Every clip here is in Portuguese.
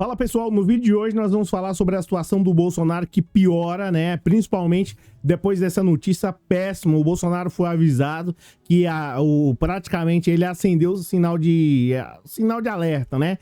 Fala pessoal, no vídeo de hoje nós vamos falar sobre a situação do Bolsonaro que piora, né? Principalmente depois dessa notícia péssima. O Bolsonaro foi avisado que praticamente ele acendeu o sinal de alerta, né?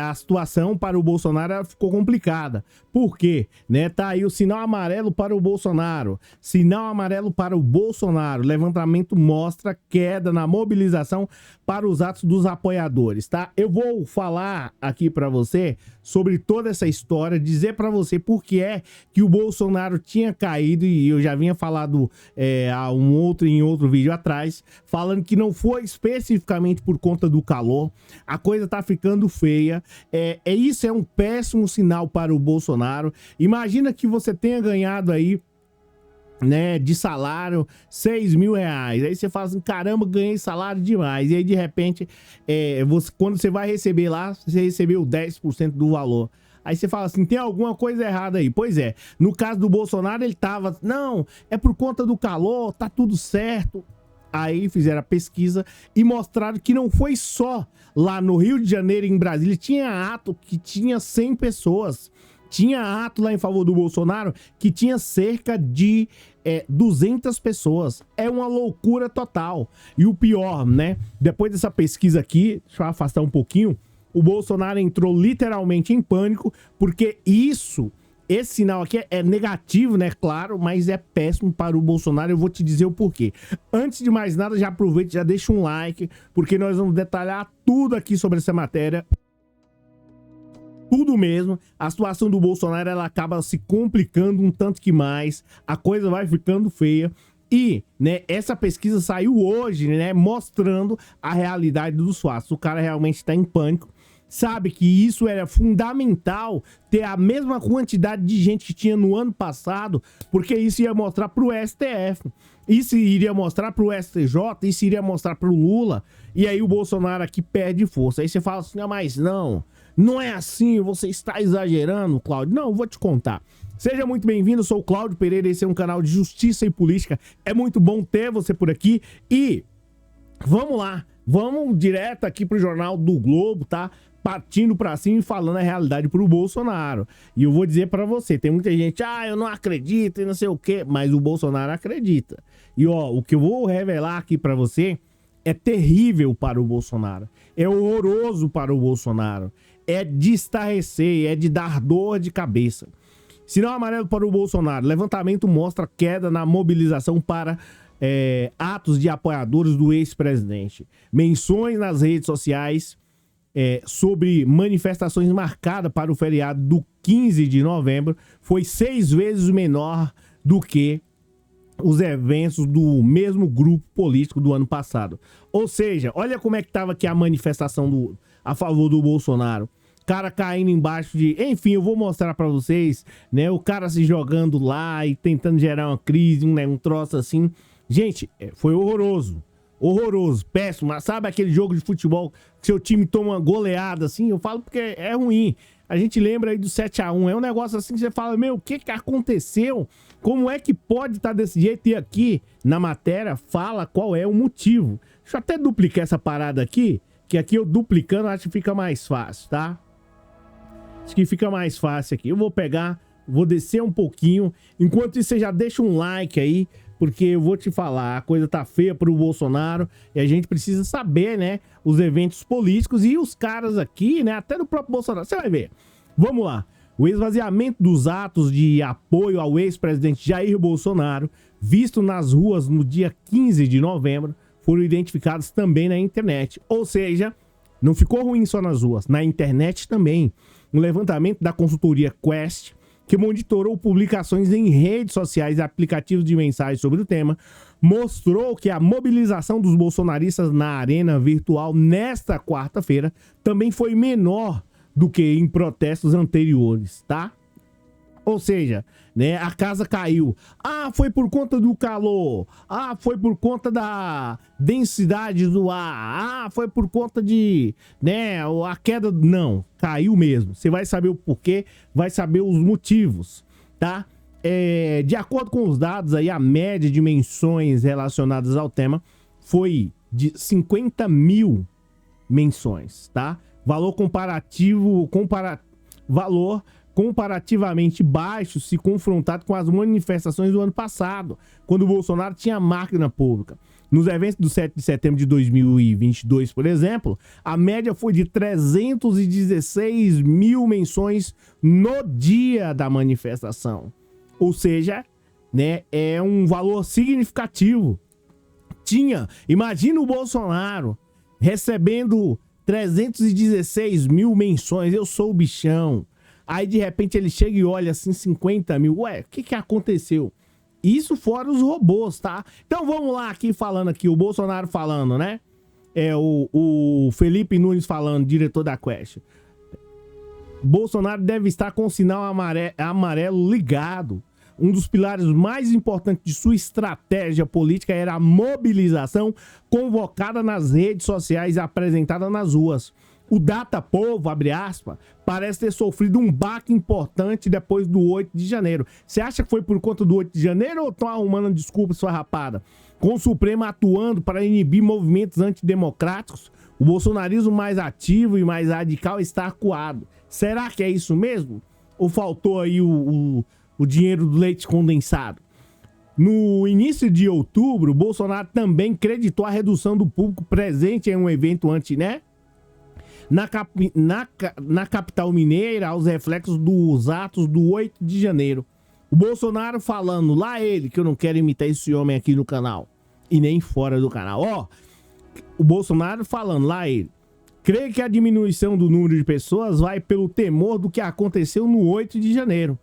A situação para o Bolsonaro ficou complicada. Por quê? Né? Tá aí o sinal amarelo para o Bolsonaro. Sinal amarelo para o Bolsonaro. Levantamento mostra queda na mobilização para os atos dos apoiadores, tá? Eu vou falar aqui para você sobre toda essa história, dizer para você por que é que o Bolsonaro tinha caído, e eu já vinha falado em outro vídeo atrás, falando que não foi especificamente por conta do calor. A coisa tá ficando feia, isso é um péssimo sinal para o Bolsonaro. Imagina que você tenha ganhado aí, né, de salário, 6 mil reais. Aí você fala assim, caramba, ganhei salário demais. E aí, de repente, quando você vai receber lá, você recebeu 10% do valor. Aí você fala assim, tem alguma coisa errada aí. Pois é, no caso do Bolsonaro, ele tava, não, é por conta do calor, tá tudo certo. Aí fizeram a pesquisa e mostraram que não foi só lá no Rio de Janeiro, em Brasília, tinha ato que tinha 100 pessoas. Tinha ato lá em favor do Bolsonaro que tinha cerca de 200 pessoas. É uma loucura total. E o pior, né? Depois dessa pesquisa aqui, deixa eu afastar um pouquinho, o Bolsonaro entrou literalmente em pânico, porque esse sinal aqui é negativo, né? Claro, mas é péssimo para o Bolsonaro. Eu vou te dizer o porquê. Antes de mais nada, já aproveita, já deixa um like, porque nós vamos detalhar tudo aqui sobre essa matéria. Tudo mesmo, a situação do Bolsonaro ela acaba se complicando um tanto que mais, a coisa vai ficando feia e, né, essa pesquisa saiu hoje, né, mostrando a realidade dos fatos. O cara realmente está em pânico, sabe que isso era fundamental ter a mesma quantidade de gente que tinha no ano passado, porque isso ia mostrar para o STF, isso iria mostrar para o STJ, isso iria mostrar para o Lula, e aí o Bolsonaro aqui perde força. Aí você fala assim, ah, mas não é assim, você está exagerando, Cláudio. Não, eu vou te contar. Seja muito bem-vindo, eu sou o Cláudio Pereira, esse é um canal de justiça e política. É muito bom ter você por aqui e vamos lá, vamos direto aqui pro Jornal do Globo, tá? Partindo pra cima e falando a realidade pro Bolsonaro. E eu vou dizer pra você, tem muita gente, eu não acredito e não sei o quê, mas o Bolsonaro acredita. E ó, o que eu vou revelar aqui pra você é terrível para o Bolsonaro, é horroroso para o Bolsonaro, é de estarrecer, é de dar dor de cabeça. Sinal amarelo para o Bolsonaro. Levantamento mostra queda na mobilização para atos de apoiadores do ex-presidente. Menções nas redes sociais sobre manifestações marcadas para o feriado do 15 de novembro foi 6 vezes menor do que os eventos do mesmo grupo político do ano passado. Ou seja, olha como é que estava aqui a manifestação a favor do Bolsonaro. Cara caindo embaixo de... Enfim, eu vou mostrar pra vocês, né? O cara se jogando lá e tentando gerar uma crise, né? Um troço assim. Gente, foi horroroso. Horroroso, péssimo. Mas sabe aquele jogo de futebol que seu time toma uma goleada assim? Eu falo porque é ruim. A gente lembra aí do 7-1. É um negócio assim que você fala, meu, o que aconteceu? Como é que pode estar desse jeito? E aqui, na matéria, fala qual é o motivo. Deixa eu até duplicar essa parada aqui, que aqui eu duplicando acho que fica mais fácil, tá? Acho que fica mais fácil aqui. Eu vou pegar, vou descer um pouquinho. Enquanto isso, você já deixa um like aí, porque eu vou te falar, a coisa tá feia pro Bolsonaro e a gente precisa saber, né, os eventos políticos e os caras aqui, né, até do próprio Bolsonaro. Você vai ver. Vamos lá. O esvaziamento dos atos de apoio ao ex-presidente Jair Bolsonaro, visto nas ruas no dia 15 de novembro, foram identificados também na internet. Ou seja, não ficou ruim só nas ruas, na internet também. Um levantamento da consultoria Quest, que monitorou publicações em redes sociais e aplicativos de mensagens sobre o tema, mostrou que a mobilização dos bolsonaristas na arena virtual nesta quarta-feira também foi menor do que em protestos anteriores, tá? Ou seja, né, a casa caiu. Foi por conta do calor. Foi por conta da densidade do ar. Foi por conta de, né, a queda. Não, caiu mesmo. Você vai saber o porquê, vai saber os motivos, tá? De acordo com os dados aí, a média de menções relacionadas ao tema foi de 50 mil menções, tá? Valor comparativo valor comparativamente baixo se confrontado com as manifestações do ano passado, quando o Bolsonaro tinha máquina pública. Nos eventos do 7 de setembro de 2022, por exemplo, a média foi de 316 mil menções no dia da manifestação. Ou seja, né, é um valor significativo. Imagina o Bolsonaro recebendo 316 mil menções, eu sou o bichão. Aí, de repente, ele chega e olha assim, 50 mil. Ué, o que aconteceu? Isso fora os robôs, tá? Então, vamos lá aqui falando aqui, o Bolsonaro falando, né? O Felipe Nunes falando, diretor da Quest. Bolsonaro deve estar com o sinal amarelo ligado. Um dos pilares mais importantes de sua estratégia política era a mobilização convocada nas redes sociais e apresentada nas ruas. O Datapovo, abre aspas, parece ter sofrido um baque importante depois do 8 de janeiro. Você acha que foi por conta do 8 de janeiro ou estão arrumando desculpa, sua rapada? Com o Supremo atuando para inibir movimentos antidemocráticos, o bolsonarismo mais ativo e mais radical está acuado. Será que é isso mesmo? Ou faltou aí o dinheiro do leite condensado? No início de outubro, Bolsonaro também creditou a redução do público presente em um evento né? Na capital mineira, aos reflexos dos atos do 8 de janeiro. O Bolsonaro falando, lá ele, que eu não quero imitar esse homem aqui no canal, e nem fora do canal. Ó, o Bolsonaro falando, lá ele, creio que a diminuição do número de pessoas vai pelo temor do que aconteceu no 8 de janeiro.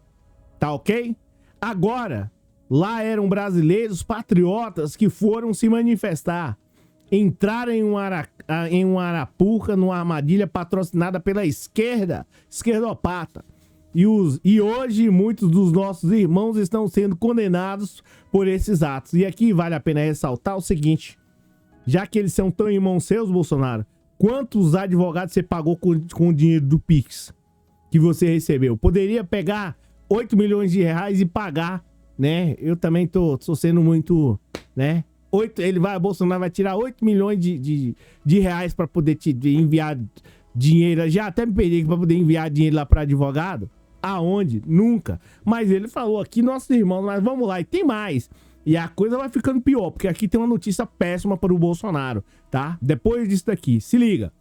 Tá ok? Agora, lá eram brasileiros patriotas que foram se manifestar. Entraram em um Arapuca, numa armadilha patrocinada pela esquerdopata. E hoje muitos dos nossos irmãos estão sendo condenados por esses atos. E aqui vale a pena ressaltar o seguinte, já que eles são tão irmãos seus, Bolsonaro, quantos advogados você pagou com o dinheiro do Pix que você recebeu? Poderia pegar 8 milhões de reais e pagar, né? Eu também tô sendo muito, né? Bolsonaro vai tirar 8 milhões de reais para poder te enviar dinheiro. Já até me perdi para poder enviar dinheiro lá para advogado. Aonde? Nunca. Mas ele falou aqui, nossos irmãos, mas vamos lá, e tem mais. E a coisa vai ficando pior, porque aqui tem uma notícia péssima para o Bolsonaro, tá? Depois disso daqui, se liga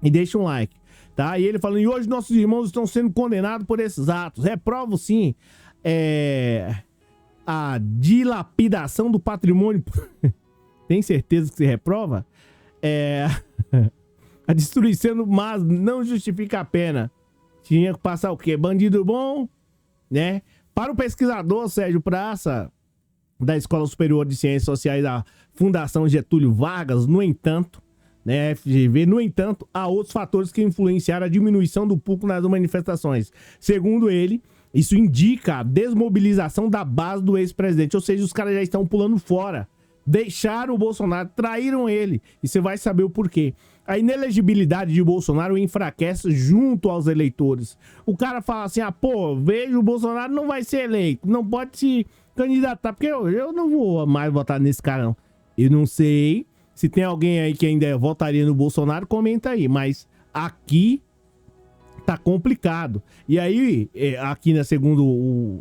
e deixa um like, tá? E ele falando, e hoje nossos irmãos estão sendo condenados por esses atos. Reprovo sim, a dilapidação do patrimônio. Tem certeza que você reprova? A destruição, mas não justifica a pena. Tinha que passar o quê? Bandido bom, né? Para o pesquisador Sérgio Praça, da Escola Superior de Ciências Sociais da Fundação Getúlio Vargas, no entanto, né, FGV, no entanto, há outros fatores que influenciaram a diminuição do público nas manifestações. Segundo ele, isso indica a desmobilização da base do ex-presidente, ou seja, os caras já estão pulando fora. Deixaram o Bolsonaro, traíram ele, e você vai saber o porquê. A inelegibilidade de Bolsonaro enfraquece junto aos eleitores. O cara fala assim, vejo o Bolsonaro não vai ser eleito, não pode se candidatar, porque eu não vou mais votar nesse cara não. Eu não sei se tem alguém aí que ainda votaria no Bolsonaro, comenta aí, mas aqui tá complicado. E aí, aqui na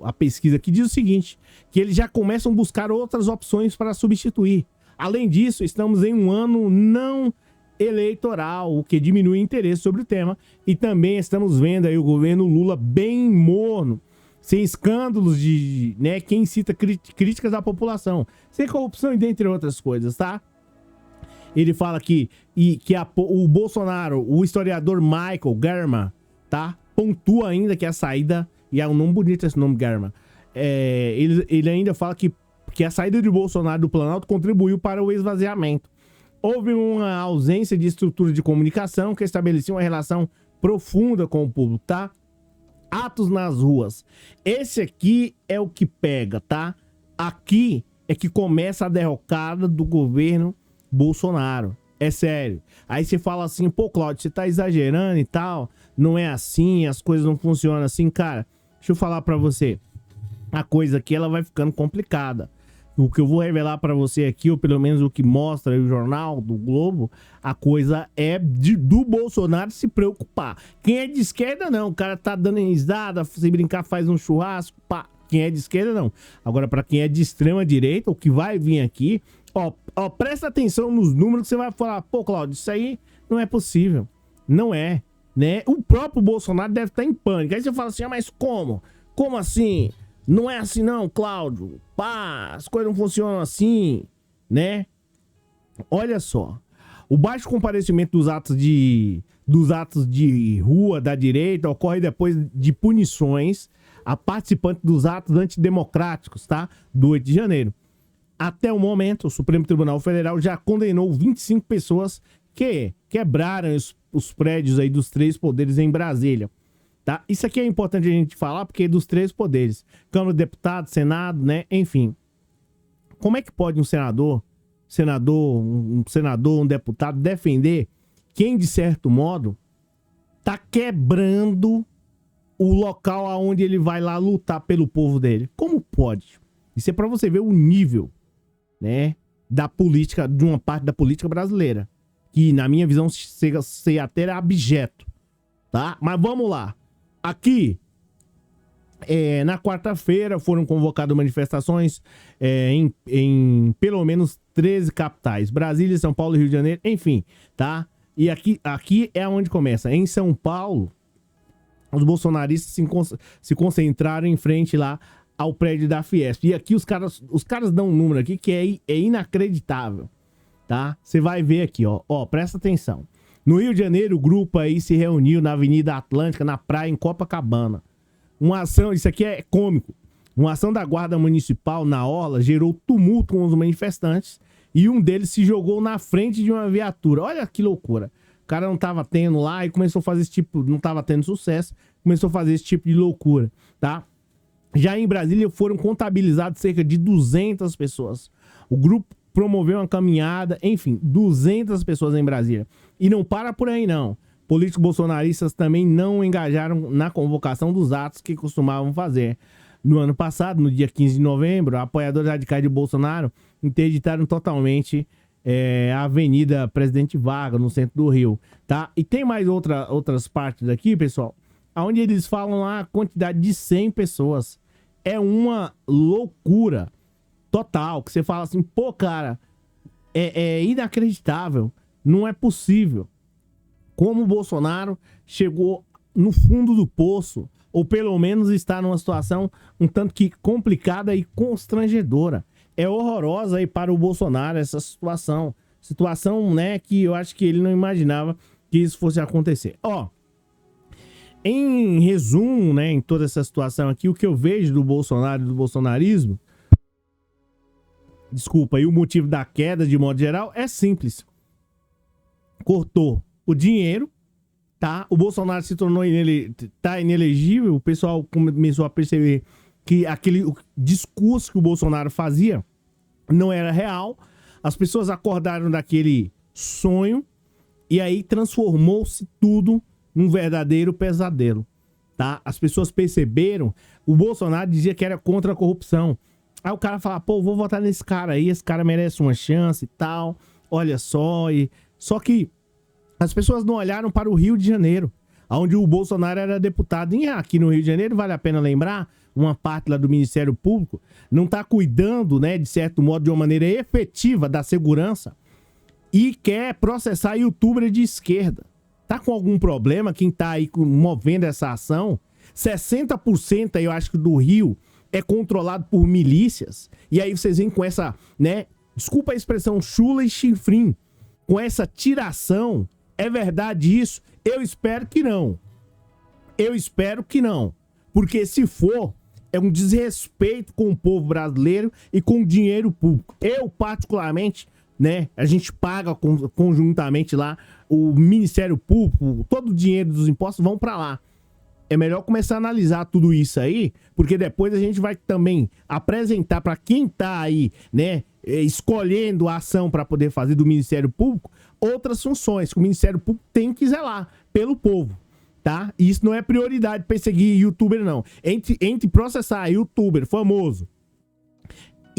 a pesquisa que diz o seguinte, que eles já começam a buscar outras opções para substituir. Além disso, estamos em um ano não eleitoral, o que diminui o interesse sobre o tema, e também estamos vendo aí o governo Lula bem morno, sem escândalos de, né, quem cita críticas da população, sem corrupção e dentre outras coisas, tá? Ele fala que o Bolsonaro, o historiador Michael German, tá? Pontua ainda que a saída, e é um nome bonito esse nome, German, ele ainda fala que a saída de Bolsonaro do Planalto contribuiu para o esvaziamento. Houve uma ausência de estrutura de comunicação que estabelecia uma relação profunda com o público, tá? Atos nas ruas. Esse aqui é o que pega, tá? Aqui é que começa a derrocada do governo Bolsonaro. É sério. Aí você fala assim, Cláudio, você tá exagerando e tal, não é assim, as coisas não funcionam assim. Cara, deixa eu falar pra você. A coisa aqui, ela vai ficando complicada. O que eu vou revelar para você aqui, ou pelo menos o que mostra o jornal do Globo, a coisa é do Bolsonaro se preocupar. Quem é de esquerda, não. O cara tá dando risada, se brincar faz um churrasco, pá. Quem é de esquerda, não. Agora, para quem é de extrema direita, o que vai vir aqui, ó, presta atenção nos números que você vai falar, pô, Cláudio, isso aí não é possível. Não é, né? O próprio Bolsonaro deve estar em pânico. Aí você fala assim, mas como? Como assim? Não é assim não, Cláudio. Pá, as coisas não funcionam assim, né? Olha só. O baixo comparecimento dos atos de rua da direita ocorre depois de punições a participantes dos atos antidemocráticos, tá? Do 8 de janeiro. Até o momento, o Supremo Tribunal Federal já condenou 25 pessoas que quebraram os prédios aí dos 3 poderes em Brasília. Tá? Isso aqui é importante a gente falar, porque é dos 3 poderes. Câmara de Deputados, Senado, né? Enfim. Como é que pode um senador, um deputado defender quem, de certo modo, tá quebrando o local aonde ele vai lá lutar pelo povo dele? Como pode? Isso é pra você ver o nível, né, da política, de uma parte da política brasileira, que na minha visão chega a ser até abjeto, tá? Mas vamos lá. Aqui, na quarta-feira, foram convocadas manifestações em pelo menos 13 capitais. Brasília, São Paulo, Rio de Janeiro, enfim, tá? E aqui é onde começa. Em São Paulo, os bolsonaristas se concentraram em frente lá ao prédio da Fiesp. E aqui os caras dão um número aqui que é inacreditável, tá? Você vai ver aqui, ó, presta atenção. No Rio de Janeiro, o grupo aí se reuniu na Avenida Atlântica, na praia, em Copacabana. Uma ação, isso aqui é cômico, uma ação da Guarda Municipal na orla gerou tumulto com os manifestantes e um deles se jogou na frente de uma viatura. Olha que loucura. O cara não tava tendo lá e começou a fazer esse tipo, não tava tendo sucesso, começou a fazer esse tipo de loucura, tá? Já em Brasília foram contabilizados cerca de 200 pessoas. O grupo promoveu uma caminhada, enfim, 200 pessoas em Brasília. E não para por aí, não. Políticos bolsonaristas também não engajaram na convocação dos atos que costumavam fazer. No ano passado, no dia 15 de novembro, apoiadores radicais de Bolsonaro interditaram totalmente a Avenida Presidente Vargas, no centro do Rio, tá? E tem mais outras partes aqui, pessoal, onde eles falam lá a quantidade de 100 pessoas. É uma loucura total, que você fala assim, pô, cara, é inacreditável, não é possível. Como o Bolsonaro chegou no fundo do poço, ou pelo menos está numa situação um tanto que complicada e constrangedora. É horrorosa aí para o Bolsonaro essa situação. Situação, né, que eu acho que ele não imaginava que isso fosse acontecer. Ó, em resumo, né, em toda essa situação aqui, o que eu vejo do Bolsonaro e do bolsonarismo, desculpa, e o motivo da queda de modo geral é simples. Cortou o dinheiro, tá? O Bolsonaro se tornou inelegível, o pessoal começou a perceber que aquele discurso que o Bolsonaro fazia não era real. As pessoas acordaram daquele sonho e aí transformou-se tudo num verdadeiro pesadelo, tá? As pessoas perceberam, o Bolsonaro dizia que era contra a corrupção. Aí o cara fala, pô, vou votar nesse cara aí, esse cara merece uma chance e tal, olha só. Só que as pessoas não olharam para o Rio de Janeiro, onde o Bolsonaro era deputado. E aqui no Rio de Janeiro, vale a pena lembrar, uma parte lá do Ministério Público não está cuidando, né, de certo modo, de uma maneira efetiva da segurança e quer processar youtuber de esquerda. Tá com algum problema quem tá aí movendo essa ação? 60% aí, eu acho que do Rio é controlado por milícias. E aí vocês vêm com essa, né, desculpa a expressão, chula e chifrim, com essa tiração. É verdade isso? Eu espero que não. Eu espero que não. Porque se for, é um desrespeito com o povo brasileiro e com o dinheiro público. Eu, particularmente, né, a gente paga conjuntamente lá o Ministério Público, todo o dinheiro dos impostos vão para lá. É melhor começar a analisar tudo isso aí, porque depois a gente vai também apresentar para quem tá aí, né, escolhendo a ação para poder fazer do Ministério Público outras funções que o Ministério Público tem que zelar pelo povo, tá? E isso não é prioridade perseguir youtuber, não. Entre processar youtuber famoso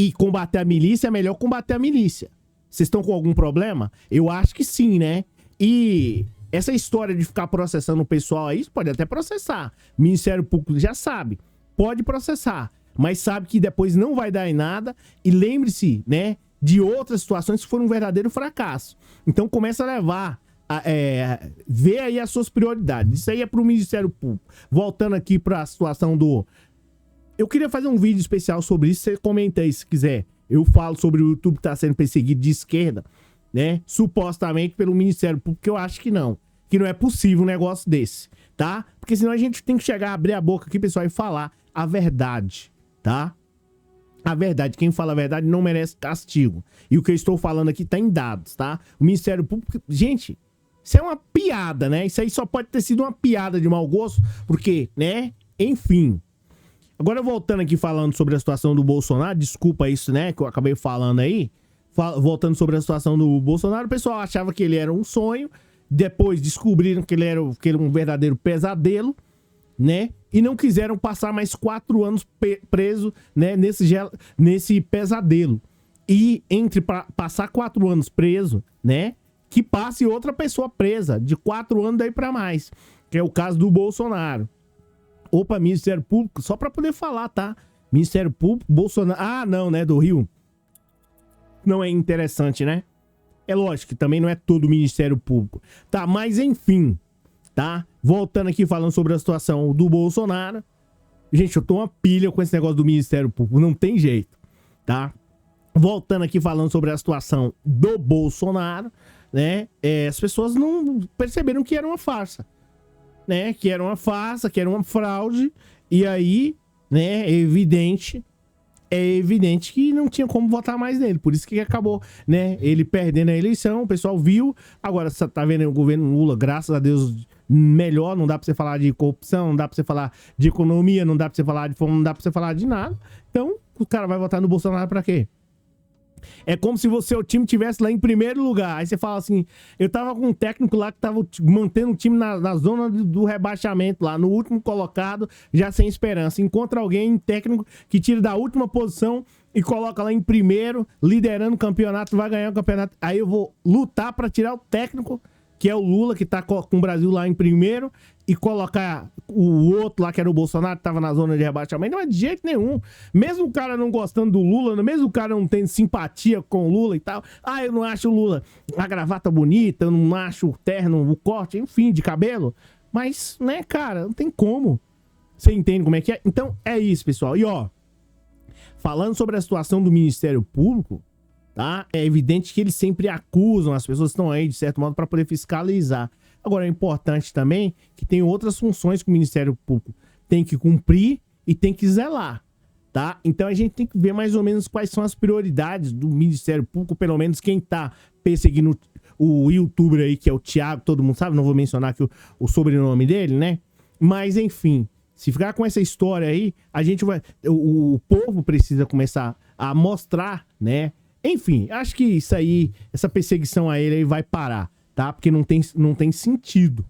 e combater a milícia, é melhor combater a milícia. Vocês estão com algum problema? Eu acho que sim, né? E essa história de ficar processando o pessoal aí, pode até processar. O Ministério Público já sabe, pode processar, mas sabe que depois não vai dar em nada. E lembre-se, né, de outras situações que foram um verdadeiro fracasso. Então começa a levar, ver aí as suas prioridades. Isso aí é pro Ministério Público. Voltando aqui pra situação do... Eu queria fazer um vídeo especial sobre isso, você comenta aí se quiser. Eu falo sobre o YouTube que tá sendo perseguido de esquerda, né? Supostamente pelo Ministério Público, que eu acho que não é possível um negócio desse, tá? Porque senão a gente tem que chegar, abrir a boca aqui, pessoal, e falar a verdade, tá? A verdade, quem fala a verdade não merece castigo. E o que eu estou falando aqui tá em dados, tá? O Ministério Público, gente, isso é uma piada, né? Isso aí só pode ter sido uma piada de mau gosto, porque, né? Enfim. Agora voltando aqui falando sobre a situação do Bolsonaro, desculpa isso, né, que eu acabei falando aí. Voltando sobre a situação do Bolsonaro, o pessoal achava que ele era um sonho, depois descobriram que ele era um verdadeiro pesadelo, né? E não quiseram passar mais 4 anos preso, né, nesse pesadelo. E entre passar 4 anos preso, né, que passe outra pessoa presa de 4 anos daí pra mais, que é o caso do Bolsonaro. Opa, Ministério Público, só pra poder falar, tá? Ministério Público, Bolsonaro... Ah, não, né, do Rio. Não é interessante, né? É lógico que também não é todo o Ministério Público. Tá, mas enfim, tá? Voltando aqui falando sobre a situação do Bolsonaro. Gente, eu tô uma pilha com esse negócio do Ministério Público, não tem jeito, tá? Voltando aqui falando sobre a situação do Bolsonaro, né? As pessoas não perceberam que era uma farsa, né? Que era uma farsa, que era uma fraude. E aí, né, é evidente que não tinha como votar mais nele. Por isso que acabou, né, ele perdendo a eleição. O pessoal viu. Agora, você tá vendo o governo Lula, graças a Deus, melhor. Não dá pra você falar de corrupção, não dá pra você falar de economia, não dá pra você falar de fome, não dá pra você falar de nada. Então, o cara vai votar no Bolsonaro pra quê? É como se o seu time tivesse lá em primeiro lugar. Aí você fala assim, eu tava com um técnico lá que tava mantendo o time na zona do rebaixamento lá, no último colocado, já sem esperança. Encontra alguém, técnico, que tira da última posição e coloca lá em primeiro, liderando o campeonato, vai ganhar o campeonato. Aí eu vou lutar pra tirar o técnico, que é o Lula, que tá com o Brasil lá em primeiro, e colocar o outro lá, que era o Bolsonaro, que tava na zona de rebaixamento. Não é de jeito nenhum. Mesmo o cara não gostando do Lula, mesmo o cara não tendo simpatia com o Lula e tal. Ah, eu não acho o Lula a gravata bonita, eu não acho o terno, o corte, enfim, de cabelo. Mas, né, cara, não tem como. Você entende como é que é? Então, é isso, pessoal. E, ó, falando sobre a situação do Ministério Público, tá? É evidente que eles sempre acusam, as pessoas estão aí, de certo modo, para poder fiscalizar. Agora, é importante também que tem outras funções que o Ministério Público tem que cumprir e tem que zelar, tá? Então, a gente tem que ver mais ou menos quais são as prioridades do Ministério Público, pelo menos quem tá perseguindo o youtuber aí, que é o Thiago, todo mundo sabe, não vou mencionar aqui o sobrenome dele, né? Mas, enfim, se ficar com essa história aí, a gente vai... O povo precisa começar a mostrar, né? Enfim, acho que isso aí, essa perseguição a ele aí vai parar, tá? Porque não tem sentido.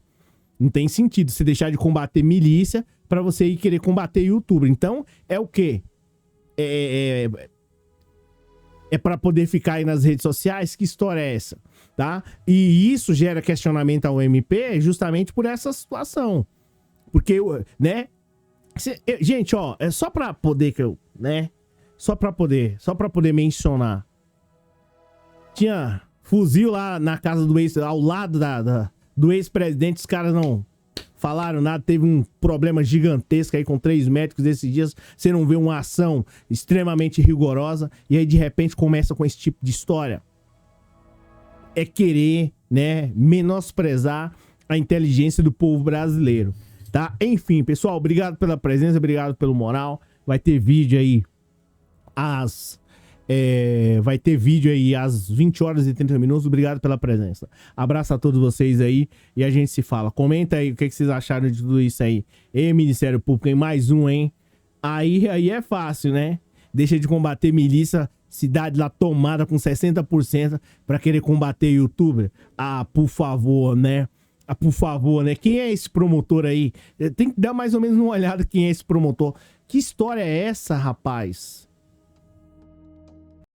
Não tem sentido você deixar de combater milícia pra você ir querer combater youtuber. Então, é o quê? É pra poder ficar aí nas redes sociais? Que história é essa? Tá? E isso gera questionamento ao MP justamente por essa situação. Porque, né? Gente, ó, é só pra poder que eu, né? Só pra poder mencionar. Tinha fuzil lá na casa do ao lado do ex-presidente, os caras não falaram nada, teve um problema gigantesco aí com 3 médicos esses dias, você não vê uma ação extremamente rigorosa, e aí de repente começa com esse tipo de história. É querer, né, menosprezar a inteligência do povo brasileiro, tá? Enfim, pessoal, obrigado pela presença, obrigado pelo moral, vai ter vídeo aí às 20 horas e 30 minutos. Obrigado pela presença. Abraço a todos vocês aí e a gente se fala. Comenta aí o que vocês acharam de tudo isso aí. Ministério Público, em mais um, hein? Aí é fácil, né? Deixa de combater milícia, cidade lá tomada com 60% pra querer combater youtuber. Ah, por favor, né? Por favor, né? Quem é esse promotor aí? Tem que dar mais ou menos uma olhada quem é esse promotor. Que história é essa, rapaz?